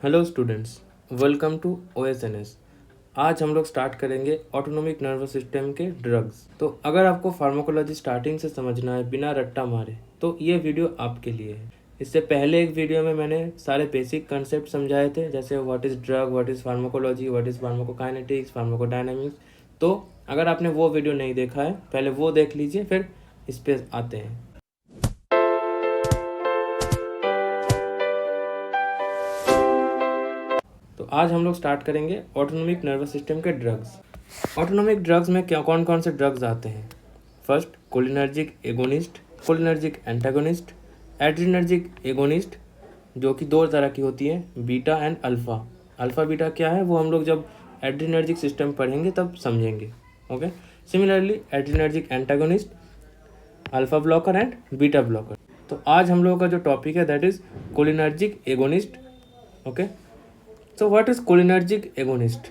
Hello students, welcome to OSNS। आज हम लोग स्टार्ट करेंगे ऑटोनोमिक नर्वस सिस्टम के ड्रग्स। तो अगर आपको फार्माकोलॉजी स्टार्टिंग से समझना है बिना रट्टा मारे तो ये वीडियो आपके लिए है। इससे पहले एक वीडियो में मैंने सारे बेसिक कंसेप्ट समझाए थे, जैसे what is drug, what is pharmacology, what is pharmacokinetics, pharmacodynamics. तो अगर आपने वो वीडियो नहीं देखा है पहले वो देख लीजिए, फिर इस पर आते हैं। तो आज हम लोग स्टार्ट करेंगे ऑटोनोमिक नर्वस सिस्टम के ड्रग्स। ऑटोनोमिक ड्रग्स में क्या कौन कौन से ड्रग्स आते हैं? First, cholinergic agonist, cholinergic antagonist, adrenergic agonist, जो कि दो तरह की होती है, beta and alpha. Alpha beta क्या है वो हम लोग जब एड्रिनर्जिक सिस्टम पढ़ेंगे तब समझेंगे। Okay. Similarly adrenergic antagonist, alpha blocker and beta blocker. तो आज हम लोगों का जो टॉपिक है that is cholinergic agonist. Okay. So what is cholinergic agonist?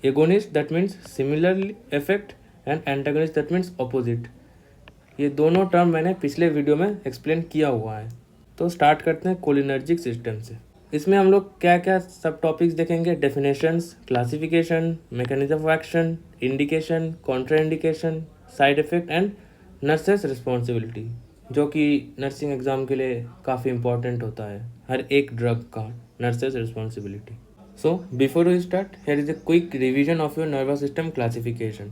Agonist that means similar effect and antagonist that means opposite। ये दोनों टर्म मैंने पिछले वीडियो में एक्सप्लेन किया हुआ है। तो स्टार्ट करते हैं कोलिनर्जिक सिस्टम से। इसमें हम लोग क्या क्या सब टॉपिक्स देखेंगे? Definitions, classification, mechanism of action, indication, contraindication, side effect and nurses responsibility, जो कि नर्सिंग एग्जाम के लिए काफ़ी इंपॉर्टेंट होता है, हर एक ड्रग का nurses responsibility. So before we start, here is a quick revision of your nervous system classification.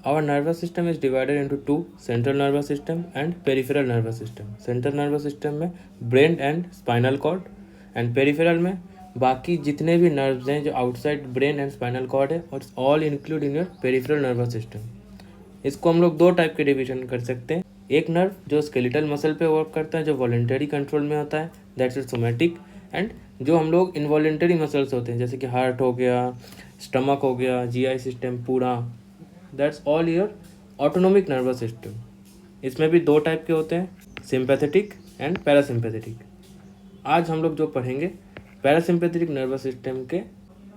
Our nervous system is divided into two: central nervous system and peripheral nervous system. Central nervous system में brain and spinal cord, and peripheral में बाकी जितने भी nerves हैं जो outside brain and spinal cord है, और all include in your peripheral nervous system। इसको हम लोग दो टाइप के डिवीजन कर सकते हैं। एक नर्व जो स्केलेटल मसल पे वर्क करता है, जो वॉलेंटरी कंट्रोल में होता है, दैट्स इज सोमैटिक। एंड जो हम लोग इनवॉलेंटरी मसल्स होते हैं, जैसे कि हार्ट हो गया, स्टमक हो गया, GI सिस्टम पूरा, that's all your autonomic nervous system. इसमें भी दो टाइप के होते हैं, सिंपैथेटिक एंड पैरासिम्पैथेटिक। आज हम लोग जो पढ़ेंगे पैरासिम्पैथेटिक नर्वस सिस्टम के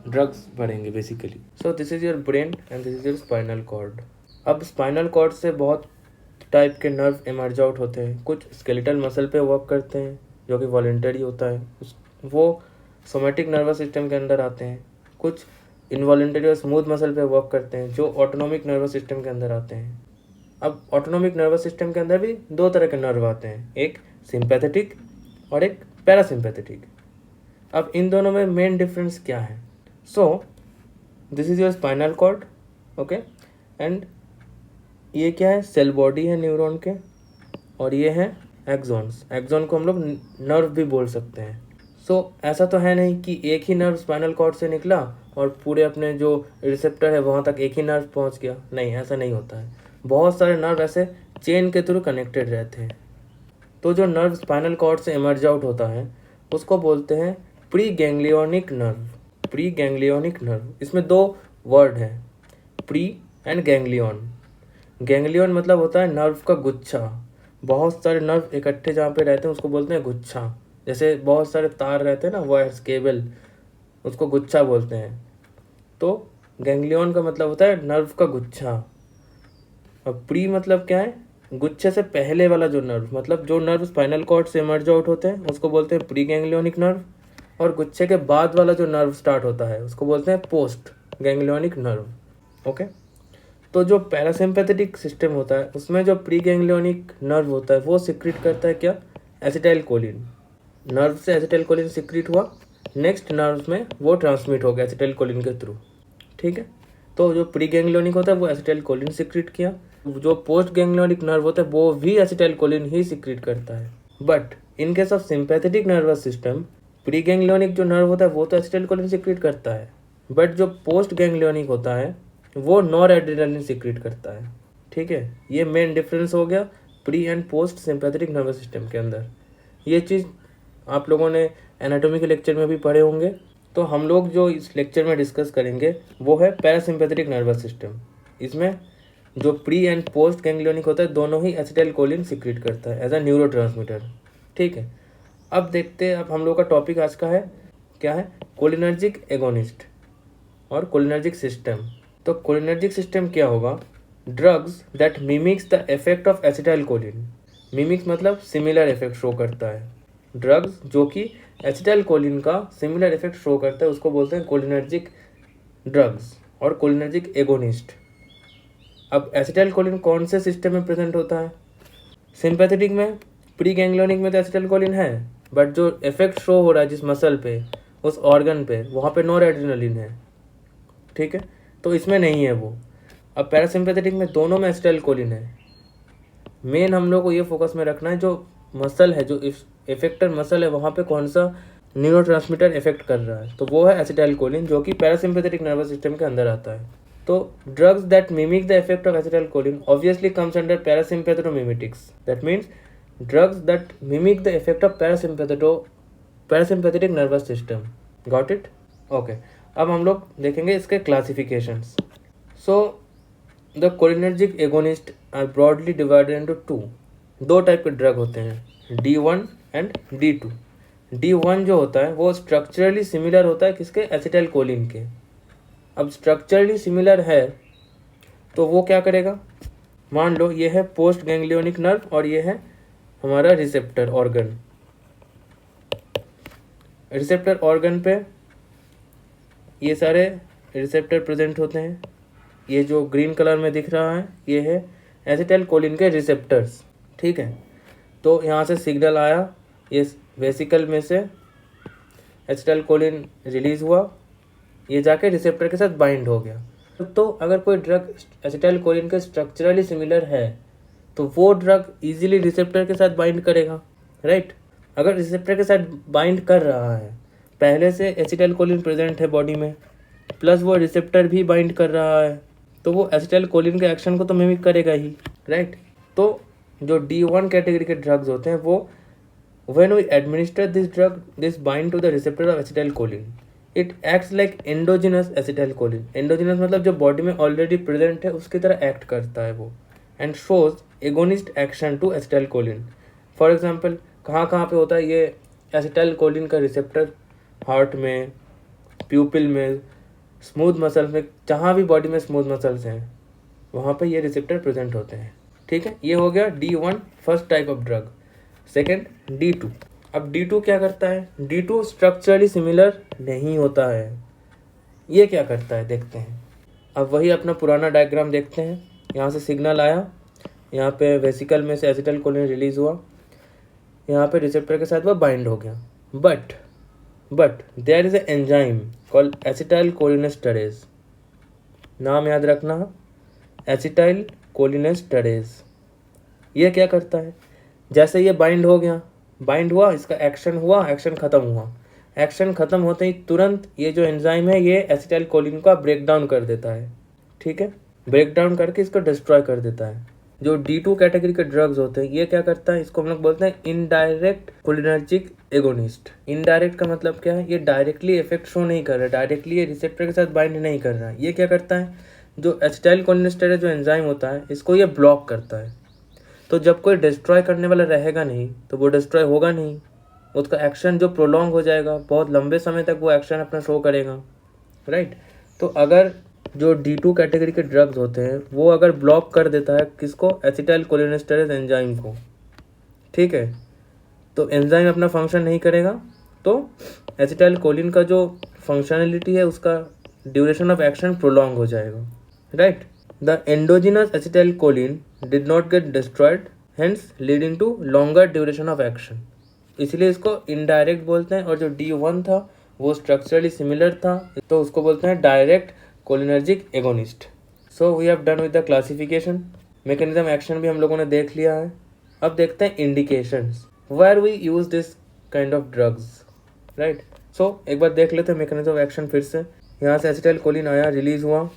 ड्रग्स पढ़ेंगे basically. So this is your brain and this is your spinal cord. अब स्पाइनल कॉर्ड से बहुत टाइप के नर्व इमर्ज आउट होते हैं। कुछ स्केलेटल मसल पे वर्क करते हैं जो कि वॉलेंटरी होता है, वो सोमैटिक नर्वस सिस्टम के अंदर आते हैं। कुछ इनवॉलेंटरी और स्मूथ मसल पे वर्क करते हैं जो ऑटोनोमिक नर्वस सिस्टम के अंदर आते हैं। अब ऑटोनोमिक नर्वस सिस्टम के अंदर भी दो तरह के नर्व आते हैं, एक सिंपैथेटिक और एक पैरासिम्पैथेटिक। अब इन दोनों में मेन डिफरेंस क्या है? So this is your spinal cord, okay, and ये क्या है? सेल बॉडी है न्यूरॉन के, और ये है एक्सॉन्स। एक्सॉन को हम लोग नर्व भी बोल सकते हैं। सो ऐसा तो है नहीं कि एक ही नर्व स्पाइनल कॉर्ड से निकला और पूरे अपने जो रिसेप्टर है वहाँ तक एक ही नर्व पहुँच गया। नहीं, ऐसा नहीं होता है। बहुत सारे नर्व ऐसे चेन के थ्रू कनेक्टेड रहते हैं। तो जो नर्व स्पाइनल कॉर्ड से इमर्ज आउट होता है उसको बोलते हैं pre ganglionic nerve. Pre ganglionic nerve, इसमें दो वर्ड हैं, प्री एंड गैंग्लियन। गैंग्लियन मतलब होता है नर्व का गुच्छा। बहुत सारे नर्व इकट्ठे जहाँ पे रहते हैं उसको बोलते हैं गुच्छा। जैसे बहुत सारे तार रहते हैं ना, वायर्स, केबल, उसको गुच्छा बोलते हैं। तो गैंग्लियन का मतलब होता है नर्व का गुच्छा। अब प्री मतलब क्या है? गुच्छे से पहले वाला जो नर्व, मतलब जो नर्व स्पाइनल कॉर्ड से इमर्ज आउट होते हैं उसको बोलते हैं प्री गैंग्लियोनिक नर्व, और गुच्छे के बाद वाला जो नर्व स्टार्ट होता है उसको बोलते हैं पोस्ट गैंग्लियोनिक नर्व। ओके। तो जो पैरासिम्पैथेटिक सिस्टम होता है उसमें जो प्री गैंग्लियोनिक नर्व होता है वो सिक्रीट करता है क्या? Acetyl choline. नर्व से एसिटाइल कोलिन सिक्रीट हुआ, नेक्स्ट नर्व में वो ट्रांसमिट हो गया एसिटाइल कोलिन के थ्रू। ठीक है। तो जो प्री गैंग्लियोनिक होता है वो एसिटाइल कोलिन सिक्रीट किया, जो पोस्ट गैंग्लियोनिक नर्व होता है वो भी एसिटाइल कोलिन ही सिक्रीट करता है। But in case of sympathetic nervous system, pre ganglionic जो नर्व होता है वो तो एसिटाइल कोलिन सिक्रीट करता है, बट जो पोस्ट गैंग्लियोनिक होता है वो नॉर एड्रेनालिन सिक्रीट करता है। ठीक है। ये मेन डिफरेंस हो गया pre and post sympathetic nervous system के अंदर। ये चीज़ आप लोगों ने एनाटॉमी के लेक्चर में भी पढ़े होंगे। तो हम लोग जो इस लेक्चर में डिस्कस करेंगे वो है पैरासिम्पैथेटिक नर्वस सिस्टम। इसमें जो प्री एंड पोस्ट गैंग्लियोनिक होता है दोनों ही एसिटाइल कोलिन सिक्रीट करता है एज अ न्यूरोट्रांसमीटर। ठीक है। अब देखते हैं, अब हम लोग का टॉपिक आज का है क्या है? कोलिनर्जिक एगोनिस्ट और कोलिनर्जिक सिस्टम। तो कोलिनर्जिक सिस्टम क्या होगा? Drugs that mimics the effect of acetyl Colin. Mimics मतलब सिमिलर इफेक्ट शो करता है। ड्रग्स जो कि एसिटाइल कोलिन का सिमिलर इफेक्ट शो करता है, उसको बोलते हैं कोलिनर्जिक ड्रग्स और कोलिनर्जिक एगोनिस्ट। अब एसिटाइल कोलिन कौन से सिस्टम में प्रेजेंट होता है? सिंपैथेटिक में, प्री गैंग्लियोनिक में तो एसिटाइल कोलिन है, बट जो इफेक्ट शो हो रहा है जिस मसल पे, उस ऑर्गन पे, वहाँ पे नॉरएड्रेनालिन है, ठीक है, तो इसमें नहीं है वो। अब पैरासिम्पैथेटिक में दोनों में एसिटाइल कोलिन है। मेन हम लोग को ये फोकस में रखना है जो मसल है, जो इफेक्टर मसल है, वहाँ पे कौन सा न्यूरोट्रांसमीटर इफेक्ट कर रहा है, तो वो है एसिटाइल कोलिन, जो कि पैरासिम्पैथेटिक नर्वस सिस्टम के अंदर आता है। तो drugs that mimic the effect of acetyl choline obviously comes under parasympathomimetics. That means drugs that mimic the effect of parasympathetic nervous system. Got it? Okay, अब हम लोग देखेंगे इसके classifications. So the cholinergic agonist are broadly divided into दो type के drug होते हैं, D1 and D2। D1 जो होता है वो स्ट्रक्चरली सिमिलर होता है किसके? एसिटाइल कोलिन के। अब स्ट्रक्चरली सिमिलर है तो वो क्या करेगा? मान लो ये है पोस्ट गैंग्लियोनिक नर्व और ये है हमारा रिसेप्टर ऑर्गन। रिसेप्टर ऑर्गन पे ये सारे रिसेप्टर प्रेजेंट होते हैं। ये जो ग्रीन कलर में दिख रहा है ये है एसिटाइल कोलिन के रिसेप्टर्स, ठीक है। तो यहाँ से सिग्नल आया, ये वेसिकल में से एसिटाइल कोलिन रिलीज हुआ, ये जाके रिसेप्टर के साथ बाइंड हो गया। तो अगर कोई ड्रग एसिटाइल कोलिन के स्ट्रक्चरली सिमिलर है तो वो ड्रग इजीली रिसेप्टर के साथ बाइंड करेगा, राइट। अगर रिसेप्टर के साथ बाइंड कर रहा है, पहले से एसिटाइल कोलिन प्रेजेंट है बॉडी में, प्लस वो रिसेप्टर भी बाइंड कर रहा है, तो वो एसिटाइल कोलिन के एक्शन को तो मिमिक करेगा ही, राइट। तो जो D1 कैटेगरी के ड्रग्स होते हैं वो when we administer this drug, this bind to the receptor of acetylcholine. It acts like endogenous acetylcholine. Endogenous मतलब जो बॉडी में ऑलरेडी प्रेजेंट है उसकी तरह एक्ट करता है वो, and shows agonist action to acetylcholine. For example कहाँ कहाँ पे होता है ये एसिटाइलकोलिन का रिसेप्टर? हार्ट में, प्यूपिल में, स्मूथ मसल में, जहाँ भी बॉडी में स्मूथ मसल्स हैं वहाँ पे ये रिसेप्टर प्रेजेंट होते हैं, ठीक है। ये हो गया D1 first type of drug. Second D2। अब D2 क्या करता है? D2 स्ट्रक्चरली सिमिलर नहीं होता है। ये क्या करता है देखते हैं। अब वही अपना पुराना डायग्राम देखते हैं। यहाँ से सिग्नल आया, यहाँ पे वेसिकल में से एसिटाइल कोलिन रिलीज हुआ, यहाँ पे रिसेप्टर के साथ वह बाइंड हो गया। But there is a enzyme called acetyl cholinesterase. नाम याद रखना, एसिटाइल कोलिनेस्टरेज। ये क्या करता है? जैसे ये बाइंड हो गया, बाइंड हुआ, इसका एक्शन हुआ, एक्शन खत्म हुआ, एक्शन खत्म होते ही तुरंत ये जो एंजाइम है ये एसिटाइल कोलिन का ब्रेक डाउन कर देता है, ठीक है। ब्रेक डाउन करके इसको डिस्ट्रॉय कर देता है। जो D2 कैटेगरी के ड्रग्स होते हैं ये क्या करता है? इसको हम लोग बोलते हैं इनडायरेक्ट कोलिनर्जिक एगोनिस्ट। इनडायरेक्ट का मतलब क्या है? ये डायरेक्टली इफेक्ट शो नहीं कर रहा है, डायरेक्टली ये रिसेप्टर के साथ बाइंड नहीं कर रहा है। ये क्या करता है? जो एसिटाइल कोलिनेस्टरेज जो एंजाइम होता है इसको ये ब्लॉक करता है। तो जब कोई डिस्ट्रॉय करने वाला रहेगा नहीं तो वो डिस्ट्रॉय होगा नहीं, उसका एक्शन जो प्रोलॉन्ग हो जाएगा, बहुत लंबे समय तक वो एक्शन अपना शो करेगा, राइट। तो अगर जो D2 कैटेगरी के ड्रग्स होते हैं वो अगर ब्लॉक कर देता है किसको? एसिटाइल कोलिनेस्टरेज एंजाइम को, ठीक है, तो एंजाइम अपना फंक्शन नहीं करेगा, तो एसिटाइल कोलिन का जो फंक्शनलिटी है उसका ड्यूरेशन ऑफ एक्शन प्रोलॉन्ग हो जाएगा, right. The endogenous acetylcholine did not get destroyed, hence leading to longer duration of action. इसलिए इसको इनडायरेक्ट बोलते हैं। और जो D1 था वो स्ट्रक्चरली सिमिलर था तो उसको बोलते हैं direct cholinergic agonist. So we have done with the classification. Mechanism action भी हम लोगों ने देख लिया है। अब देखते हैं indications where we use this kind of drugs, right. So एक बार देख लेते हैं मैकेनिज्म ऑफ एक्शन फिर से। यहाँ से एसिटाइलकोलिन आया, रिलीज हुआ,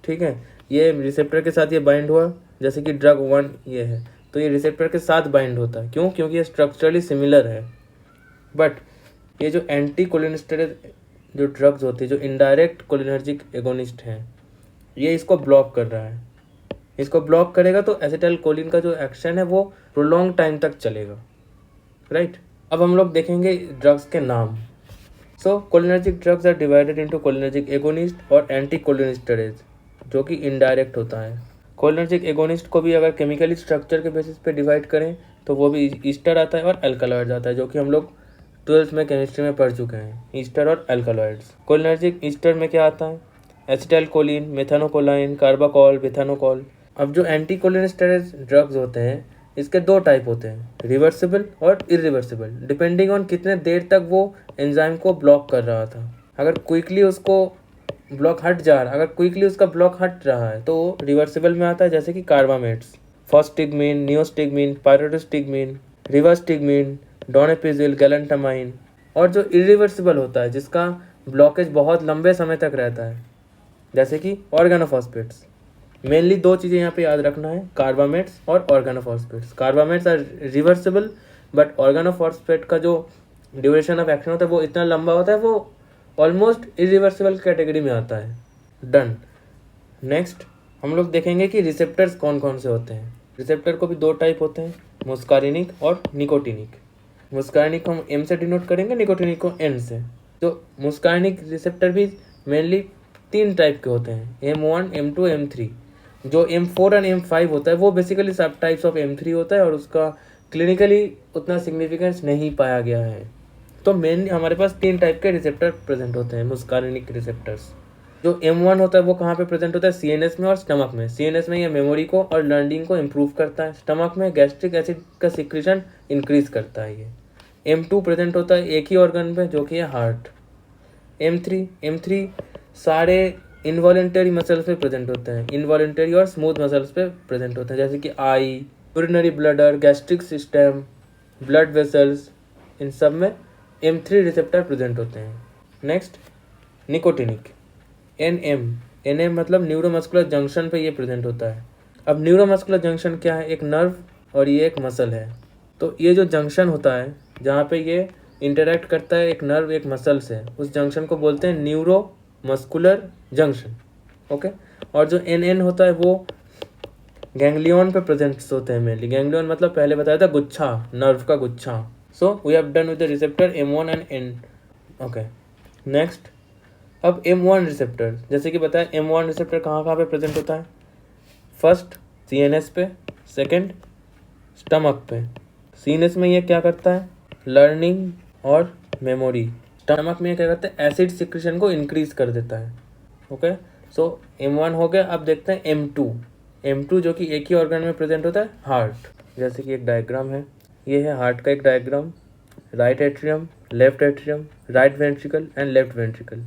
ठीक है, ये रिसेप्टर के साथ ये बाइंड हुआ, जैसे कि ड्रग 1 ये है तो ये रिसेप्टर के साथ बाइंड होता है। क्यों? क्योंकि ये स्ट्रक्चरली सिमिलर है। बट ये जो एंटी कोलिनेस्टरेज जो ड्रग्स होती है, जो इनडायरेक्ट कोलिनर्जिक एगोनिस्ट हैं, ये इसको ब्लॉक कर रहा है। इसको ब्लॉक करेगा तो एसिटाइल कोलिन का जो एक्शन है वो प्रोलॉन्ग टाइम तक चलेगा, राइट। अब हम लोग देखेंगे ड्रग्स के नाम। So cholinergic drugs are divided into cholinergic agonist और एंटी कोलिनेस्टरेज, जो कि इनडायरेक्ट होता है। कोलिनर्जिक एगोनिस्ट को भी अगर केमिकली स्ट्रक्चर के बेसिस पे डिवाइड करें तो वो भी ईस्टर आता है और अल्कलॉइड्स आता है, जो कि हम लोग ट्वेल्थ में केमिस्ट्री में पढ़ चुके हैं, ईस्टर और एल्कलॉइड्स। कोलिनर्जिक ईस्टर में क्या आता है? एसिटाइलकोलिन, मेथानोकोलाइन, कार्बाकॉल, बेथानोकॉल। अब जो एंटी कोलिनेस्टेरॉइड ड्रग्स होते हैं इसके दो टाइप होते हैं, रिवर्सिबल और इरिवर्सिबल, डिपेंडिंग ऑन कितने देर तक वो एंजाइम को ब्लॉक कर रहा था। अगर क्विकली उसका ब्लॉक हट रहा है तो वो रिवर्सिबल में आता है, जैसे कि कार्बामेट्स, फॉस्टिगमिन, नियोस्टिगमिन, पायरोडोस्टिगमिन, रिवास्टिगमिन, डोनेपिजिल, गैलेंटामाइन। और जो इरिवर्सिबल होता है जिसका ब्लॉकेज बहुत लंबे समय तक रहता है, जैसे कि ऑर्गेनोफॉस्फेट्स। मेनली दो चीज़ें यहाँ पे याद रखना है, कार्बामेट्स और organophosphates. Carbamates are reversible but organophosphate का जो ड्यूरेशन ऑफ एक्शन होता है वो इतना लंबा होता है, वो ऑलमोस्ट इरिवर्सिबल कैटेगरी में आता है। डन। नेक्स्ट हम लोग देखेंगे कि रिसेप्टर्स कौन कौन से होते हैं। रिसेप्टर को भी दो टाइप होते हैं, मुस्कारिनिक और निकोटिनिक। मुस्कारिनिक हम एम से डिनोट करेंगे, निकोटिनिक को एन से। तो मुस्कारिनिक रिसेप्टर भी मेनली तीन टाइप के होते हैं, M1, M2, M3। जो M4 और M5 होता है वो बेसिकली सब टाइप्स ऑफ M3 होता है और उसका क्लिनिकली उतना सिग्निफिकेंस नहीं पाया गया है। तो मेनली हमारे पास तीन टाइप के रिसेप्टर प्रेजेंट होते हैं, मुस्कारिनिक रिसेप्टर्स। जो M1 होता है वो कहाँ पे प्रेजेंट होता है? CNS में और स्टमक में। CNS में ये मेमोरी को और लर्निंग को इम्प्रूव करता है, स्टमक में गैस्ट्रिक एसिड का सिक्रीशन इंक्रीज करता है ये। M2 प्रेजेंट होता है एक ही ऑर्गन पे जो कि है हार्ट। M3 सारे इनवॉलेंटरी मसल्स पे प्रेजेंट होते हैं, इनवॉलेंटरी और स्मूथ मसल्स पे प्रेजेंट होते हैं, जैसे कि eye, urinary bladder, gastric system, blood vessels, इन सब में M3 रिसेप्टर प्रेजेंट होते हैं। नेक्स्ट निकोटिनिक, NM मतलब न्यूरोमस्कुलर जंक्शन पे ये प्रेजेंट होता है। अब न्यूरोमस्कुलर जंक्शन क्या है? एक नर्व और ये एक मसल है। तो ये जो जंक्शन होता है जहाँ पे ये इंटरेक्ट करता है एक नर्व एक मसल से, उस जंक्शन को बोलते हैं न्यूरो मस्कुलर जंक्शन। ओके। और जो NN होता है वो गैंग्लियन पे प्रेजेंट होते हैं मेनली। गैंग्लियन मतलब पहले बताया था गुच्छा, नर्व का गुच्छा। So we have done with the receptor M1 and N। Okay. Next अब M1 रिसेप्टर, जैसे कि बताया M1 रिसेप्टर कहाँ कहाँ पे प्रेजेंट होता है? फर्स्ट CNS पे, सेकंड स्टमक पे। CNS में ये क्या करता है? लर्निंग और मेमोरी। स्टमक में क्या करता है? एसिड सिक्रीशन को इंक्रीज कर देता है। ओके। सो M1 हो गया। अब देखते हैं M2 जो कि एक ही ऑर्गन में प्रेजेंट होता है, हार्ट। जैसे कि एक डायग्राम है, ये है हार्ट का एक diagram, right atrium, left atrium, right ventricle and left ventricle.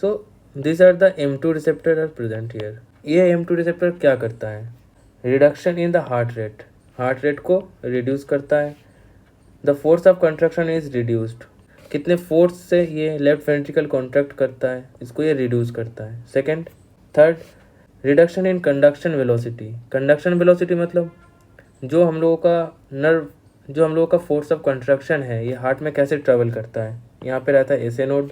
So this are the M2 receptor are present here. ये M2 रिसेप्टर क्या करता है? Reduction in the heart rate को रिड्यूस करता है। The force of contraction is reduced, कितने force से ये लेफ्ट वेंट्रिकल कॉन्ट्रैक्ट करता है इसको ये रिड्यूस करता है। Second, third, reduction in conduction velocity. Conduction velocity मतलब जो हम लोगों का फोर्स ऑफ कंट्रक्शन है ये हार्ट में कैसे ट्रेवल करता है। यहाँ पे रहता है SA node,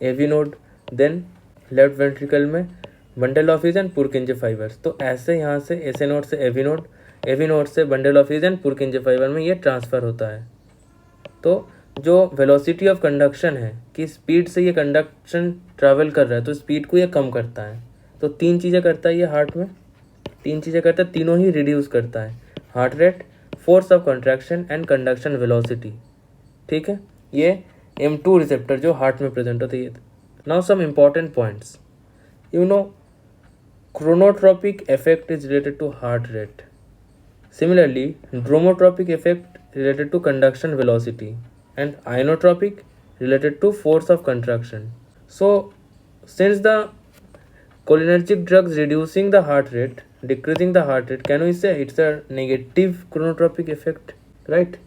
AV node, then left ventricle में bundle of His and Purkinje fibres. तो ऐसे यहाँ से SA नोड से AV नोड से bundle of His and Purkinje fibre में ये ट्रांसफ़र होता है। तो जो वेलोसिटी ऑफ कंडक्शन है कि स्पीड से ये कंडक्शन ट्रैवल कर रहा है तो स्पीड को ये कम करता है। तो तीन चीज़ें करता है ये हार्ट में, तीनों ही रिड्यूस करता है, heart rate, force of contraction and conduction velocity. ठीक है, ये M2 रिसेप्टर जो हार्ट में प्रेजेंट होता है। Now some important points, you know chronotropic effect is related to heart rate. Similarly, dromotropic effect related to conduction velocity and inotropic related to force of contraction. So, since the cholinergic drugs reducing the heart rate, decreasing the heart rate, can we say it's a negative chronotropic effect, right?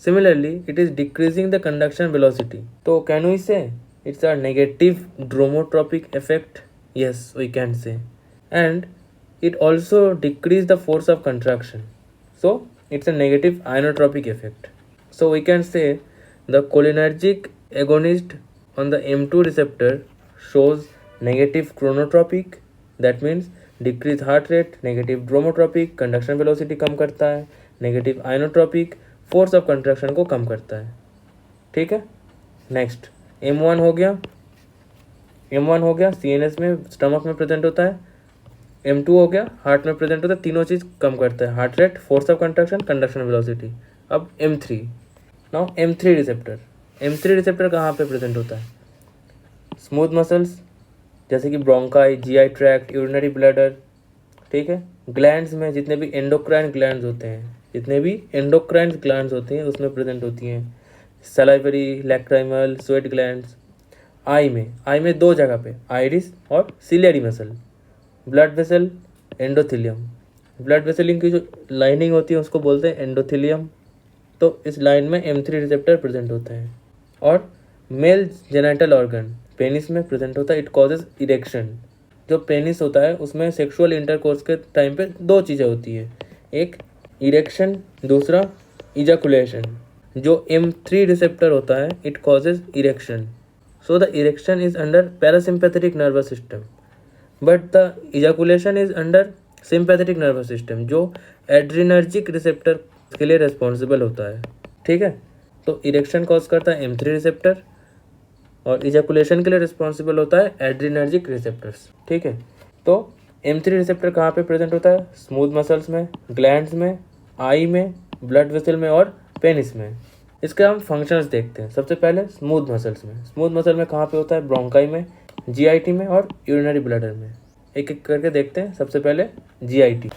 Similarly, it is decreasing the conduction velocity. So, can we say it's a negative dromotropic effect? Yes, we can say. And it also decrease the force of contraction, so it's a negative inotropic effect. So we can say the cholinergic agonist on the M2 receptor shows negative chronotropic, that means decrease heart rate, negative dromotropic, conduction velocity कम करता है, negative inotropic, force of contraction को कम करता है। ठीक है, next M1 हो गया, CNS में स्टमक में प्रेजेंट होता है। M2 हो गया, हार्ट में प्रेजेंट होता है, तीनों चीज़ कम करता है, heart rate, force of construction, conduction velocity. अब M3, now M3 receptor, M3 receptor कहाँ पे प्रेजेंट होता है? स्मूथ मसल्स जैसे कि bronchi, GI tract, urinary bladder, ठीक है। ग्लैंड्स में जितने भी एंडोक्राइन ग्लैंड्स होते हैं उसमें प्रेजेंट होती हैं। Salivary, lacrimal, sweat glands. Eye में दो जगह पे, आइरिस और ciliary muscle. Blood vessel, endothelium. Blood वेसलिंग की जो लाइनिंग होती है उसको बोलते हैं एंडोथेलियम। तो इस लाइन में M3 रिसेप्टर प्रेजेंट होते हैं। और मेल जेनिटल ऑर्गन पेनिस में प्रेजेंट होता है। It causes erection. जो पेनिस होता है उसमें सेक्सुअल इंटरकोर्स के टाइम पे दो चीज़ें होती है, एक इरेक्शन, दूसरा इजाकुलेशन। जो M3 रिसेप्टर होता है it causes erection, so the erection is under parasympathetic nervous system but the ejaculation is under sympathetic nervous system जो एड्रीनर्जिक रिसेप्टर के लिए रिस्पॉन्सिबल होता है, ठीक है। तो इरेक्शन कॉज करता है M3 रिसेप्टर और इजैकुलेशन के लिए रिस्पॉन्सिबल होता है एड्रीनर्जिक रिसेप्टर्स, ठीक है। तो M3 रिसेप्टर कहाँ पे प्रेजेंट होता है? स्मूथ मसल्स में, ग्लैंड्स में, आई में, ब्लड वेसल में और पेनिस में। इसके हम फंक्शंस देखते हैं। सबसे पहले स्मूथ मसल्स में। स्मूथ मसल में कहाँ पे होता है? ब्रोंकाई में, GIT में और यूरिनरी ब्लैडर में। एक एक करके देखते हैं। सबसे पहले GIT।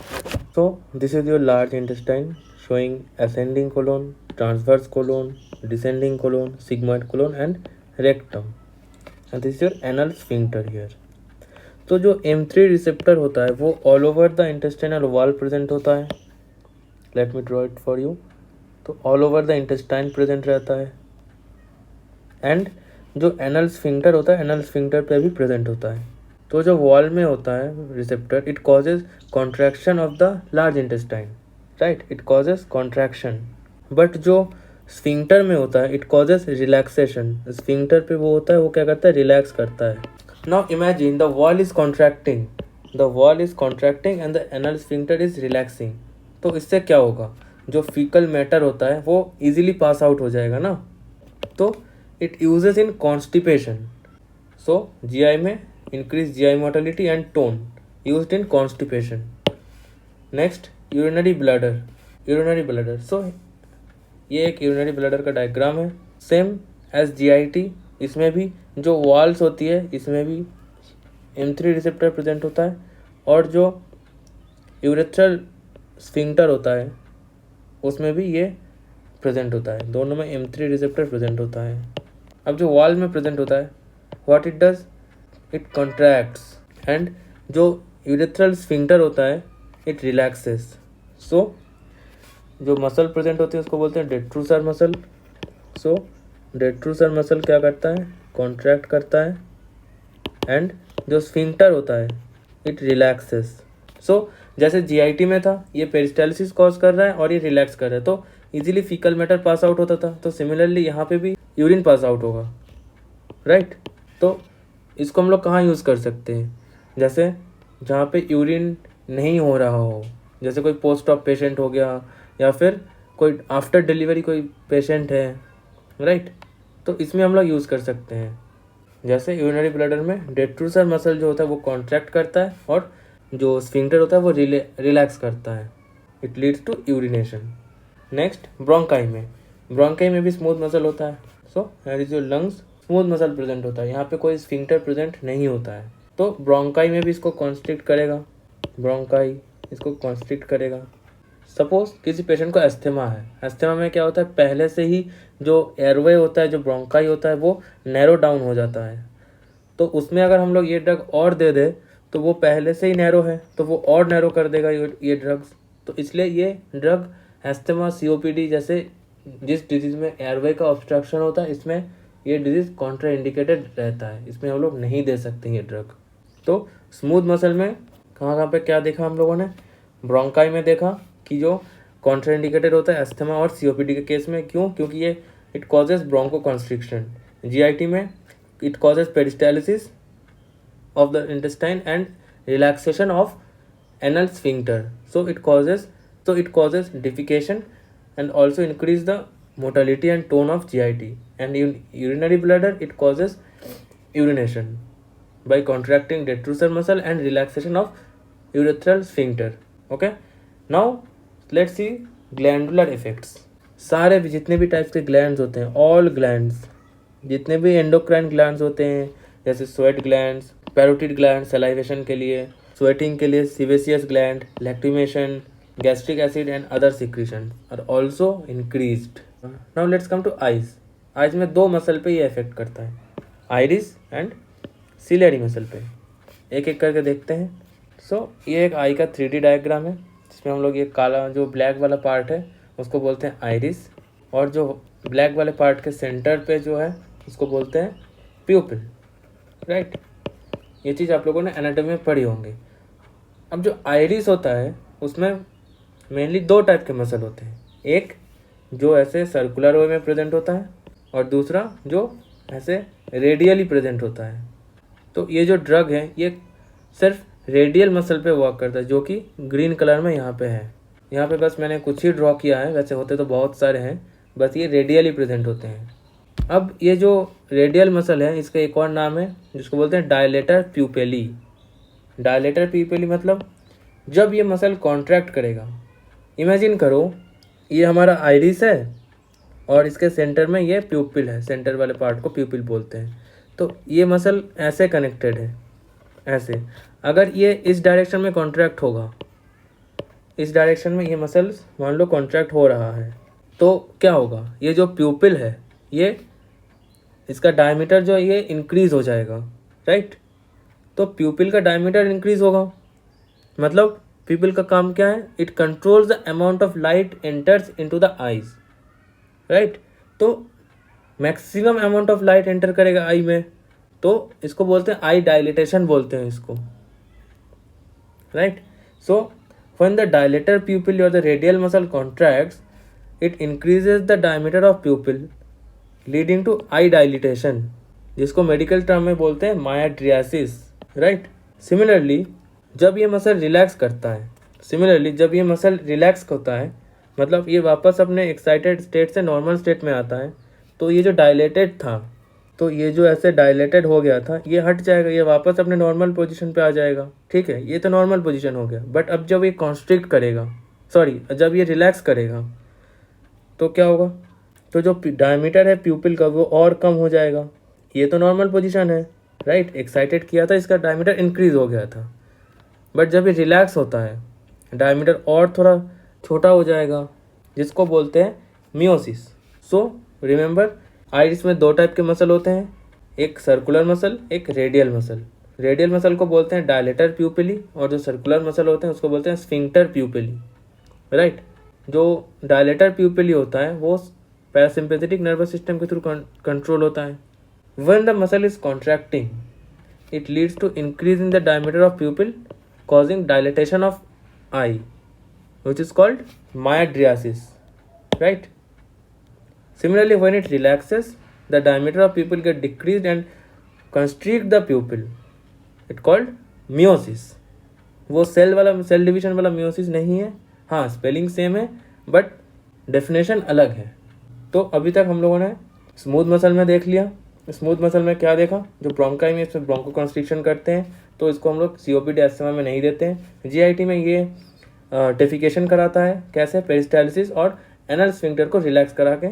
So this is your large intestine showing ascending colon, transverse colon, descending colon, sigmoid colon and rectum. And this is your anal sphincter here. तो जो M3 रिसेप्टर होता है वो all over the intestinal wall present होता है। Let me draw it for you. तो all over the intestine present रहता है। एंड जो एनल स्फिंक्टर होता है एनल स्फिंक्टर पे भी प्रेजेंट होता है। तो जो वॉल में होता है receptor it causes contraction of the large intestine, right, it causes contraction. But जो स्फिंक्टर में होता है इट कॉजेज रिलैक्सेशन। स्फिंक्टर पे वो होता है वो क्या करता है? रिलैक्स करता है। Now imagine the wall is contracting and the anal sphincter is relaxing. तो इससे क्या होगा? जो फीकल मैटर होता है वो इजीली पास आउट हो जाएगा ना। तो it uses in constipation. So GI में increase GI motility and tone used in constipation. Next, urinary bladder. So ये एक urinary bladder का डायग्राम है। सेम एज GIT, इसमें भी जो वॉल्स होती है इसमें भी M3 रिसेप्टर प्रेजेंट होता है और जो यूरेथ्रल स्फिंक्टर होता है उसमें भी ये प्रेजेंट होता है। दोनों में M3 रिसेप्टर प्रेजेंट होता है। अब जो वॉल में प्रेजेंट होता है what it does? It contracts and जो यूरेथ्रल स्फिंक्टर होता है इट रिलैक्सेस। सो जो मसल प्रेजेंट होती है उसको बोलते हैं डेट्रूसर मसल। सो डेट्रूसर मसल क्या करता है? कॉन्ट्रैक्ट करता है एंड जो स्फिंक्टर होता है इट रिलैक्सेस। सो जैसे GIT में था ये पेरिस्टाल्सिस कॉज कर रहा है और ये रिलैक्स कर रहा है तो easily faecal matter pass out होता था। तो सिमिलरली यहाँ पे भी यूरिन पास आउट होगा, राइट। तो इसको हम लोग कहाँ यूज़ कर सकते हैं? जैसे जहाँ पे यूरिन नहीं हो रहा हो, जैसे कोई पोस्ट ऑप पेशेंट हो गया या फिर कोई आफ्टर डिलीवरी कोई पेशेंट है, राइट। तो इसमें हम लोग यूज़ कर सकते हैं। जैसे यूरिनरी ब्लैडर में डेट्रूसर मसल जो होता है वो कॉन्ट्रैक्ट करता है और जो स्फिंक्टर होता है वो रिलैक्स करता है। It leads to urination. Next, bronchi में भी स्मूथ मसल होता है। So here is your lungs, smooth muscle present होता है। यहाँ पे कोई स्फिंक्टर प्रेजेंट नहीं होता है तो ब्रोंकाई में भी इसको कॉन्स्ट्रिक्ट करेगा। सपोज किसी पेशेंट को एस्थमा है। एस्थमा में क्या होता है? पहले से ही जो एयरवे होता है, जो ब्रोंकाई होता है वो नैरो डाउन हो जाता है। तो उसमें अगर हम लोग ये ड्रग और दे दे तो वो पहले से ही नैरो है तो वो और नैरो कर देगा ये ड्रग्स। तो इसलिए ये ड्रग एस्थमा, COPD जैसे जिस डिजीज़ में एयरवे का ऑब्स्ट्रक्शन होता है इसमें ये डिजीज़ कॉन्ट्राइंडिकेटेड रहता है, इसमें हम लोग नहीं दे सकते ये ड्रग। तो स्मूथ मसल में कहाँ पे क्या देखा हम लोगों ने? ब्रोंकाई में देखा कि जो कॉन्ट्राइंडिकेटेड होता है एस्थमा और COPD के केस में। क्यों? क्योंकि ये it causes bronchoconstriction. GIT में it causes peristalsis of the intestine and relaxation of anal sphincter. So it causes defecation and also increase the motility and tone of GIT. And in urinary bladder it causes urination by contracting detrusor muscle and relaxation of urethral sphincter. Okay, now let's see glandular effects. सारे भी जितने भी types के glands होते हैं, all glands, जितने भी endocrine glands होते हैं, जैसे sweat glands, parotid gland salivation के लिए, स्वेटिंग के लिए सीवेसियस gland, lacrimation, gastric acid and other secretion are also increased. Now let's come to eyes. Eyes में दो मसल पे ये इफेक्ट करता है, आइरिस एंड सिलियरी मसल पे। एक एक करके देखते हैं। ये एक आई का 3D डायग्राम है, जिसमें हम लोग ये काला जो ब्लैक वाला पार्ट है उसको बोलते हैं आइरिस, और जो ब्लैक वाले पार्ट के सेंटर पे जो है उसको बोलते हैं प्यूपिल, राइट। ये चीज़ आप लोगों ने एनाटॉमी में पढ़ी होंगी। अब जो आइरिस होता है उसमें मेनली दो टाइप के मसल होते हैं, एक जो ऐसे सर्कुलर वे में प्रेजेंट होता है और दूसरा जो ऐसे रेडियली प्रेजेंट होता है। तो ये जो ड्रग है ये सिर्फ रेडियल मसल पे वर्क करता है, जो कि ग्रीन कलर में यहाँ पे है। यहाँ पे बस मैंने कुछ ही ड्रॉ किया है, वैसे होते तो बहुत सारे हैं, बस ये रेडियली प्रेजेंट होते हैं। अब ये जो रेडियल मसल है इसका एक और नाम है जिसको बोलते हैं डायलेटर प्यूपेली। डायलेटर प्यूपेली मतलब जब ये मसल कॉन्ट्रैक्ट करेगा, इमेजिन करो ये हमारा आइरिस है और इसके सेंटर में ये प्यूपिल है, सेंटर वाले पार्ट को प्यूपिल बोलते हैं। तो ये मसल ऐसे कनेक्टेड है, ऐसे। अगर ये इस डायरेक्शन में कॉन्ट्रैक्ट होगा, इस डायरेक्शन में ये मसल्स मान लो कॉन्ट्रैक्ट हो रहा है, तो क्या होगा, ये जो प्यूपिल है ये इसका डायमीटर जो है ये इंक्रीज हो जाएगा, राइट। तो प्यूपिल का डायमीटर इंक्रीज होगा, मतलब प्यूपिल का काम क्या है, it controls the amount of light enters into the eyes, right. तो maximum amount of light enter करेगा आई में, तो इसको बोलते हैं आई डायलिटेशन बोलते हैं इसको, right. So when the dilator pupil और the radial muscle contracts, it increases the diameter of pupil leading to eye dilatation, जिसको मेडिकल टर्म में बोलते हैं मायाड्रियासिस, राइट। सिमिलरली जब ये मसल रिलैक्स होता है, मतलब ये वापस अपने एक्साइटेड स्टेट से नॉर्मल स्टेट में आता है, तो ये जो डायलेटेड था, तो ये जो ऐसे डायलेटेड हो गया था ये हट जाएगा, ये वापस अपने नॉर्मल पोजीशन पे आ जाएगा, ठीक है। ये तो नॉर्मल पोजीशन हो गया। बट अब जब ये कॉन्स्ट्रिक्ट करेगा, जब ये रिलैक्स करेगा तो क्या होगा, तो जो डायमीटर है प्यूपिल का वो और कम हो जाएगा। ये तो नॉर्मल पोजीशन है, राइट। एक्साइटेड किया था, इसका डायमीटर इंक्रीज हो गया था। बट जब ये रिलैक्स होता है डायमीटर और थोड़ा छोटा हो जाएगा, जिसको बोलते हैं मियोसिस। सो रिमेंबर, आइरिस में दो टाइप के मसल होते हैं, एक सर्कुलर मसल, एक रेडियल मसल। रेडियल मसल को बोलते हैं डायलेटर प्यूपिली और जो सर्कुलर मसल होते हैं उसको बोलते हैं स्फिंक्टर प्यूपिली, राइट। जो डायलेटर प्यूपिली होता है वो पैरासिम्पैथेटिक नर्वस सिस्टम के थ्रू कंट्रोल होता है। When the muscle is contracting, it leads to increase in the diameter of pupil causing dilatation of eye, which is called mydriasis, right. Similarly, when it relaxes, the diameter of pupil get decreased and constrict the pupil, it called meiosis. वो cell division वाला meiosis नहीं है, हाँ spelling same है but definition अलग है। तो अभी तक हम लोगों ने स्मूथ मसल में देख लिया। स्मूथ मसल में क्या देखा, जो ब्रोंकाई में इसमें ब्रोंको कंस्ट्रिक्शन करते हैं, तो इसको हम लोग COPD अस्थमा में नहीं देते हैं। GIT में ये डेफिकेशन कराता है, कैसे, पेरिस्टालिसिस और एनल स्फिंक्टर को रिलैक्स करा के।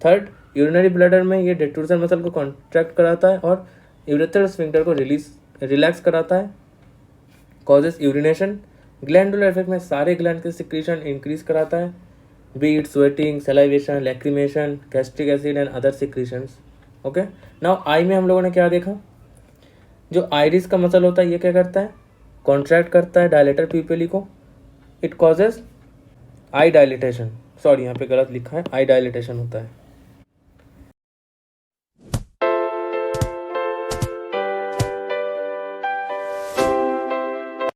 थर्ड, यूरिनरी ब्लैडर में ये डेट्रूजन मसल को कॉन्ट्रैक्ट कराता है और यूरेथ्रल स्फिंक्टर को रिलैक्स कराता है, कॉजेस यूरिनेशन। ग्लैंडुलर इफेक्ट में सारे ग्लैंड के सिक्रीशन इंक्रीज कराता है, B it sweating, salivation, lacrimation, gastric acid and other secretions. Okay, now I में हम लोगों ने क्या देखा, जो आइरिस का मसल होता है ये क्या करता है, कॉन्ट्रैक्ट करता है डायलेटर प्यूपिली को, it causes I dilatation. Sorry यहाँ पे गलत लिखा है, आई डायलिटेशन होता है।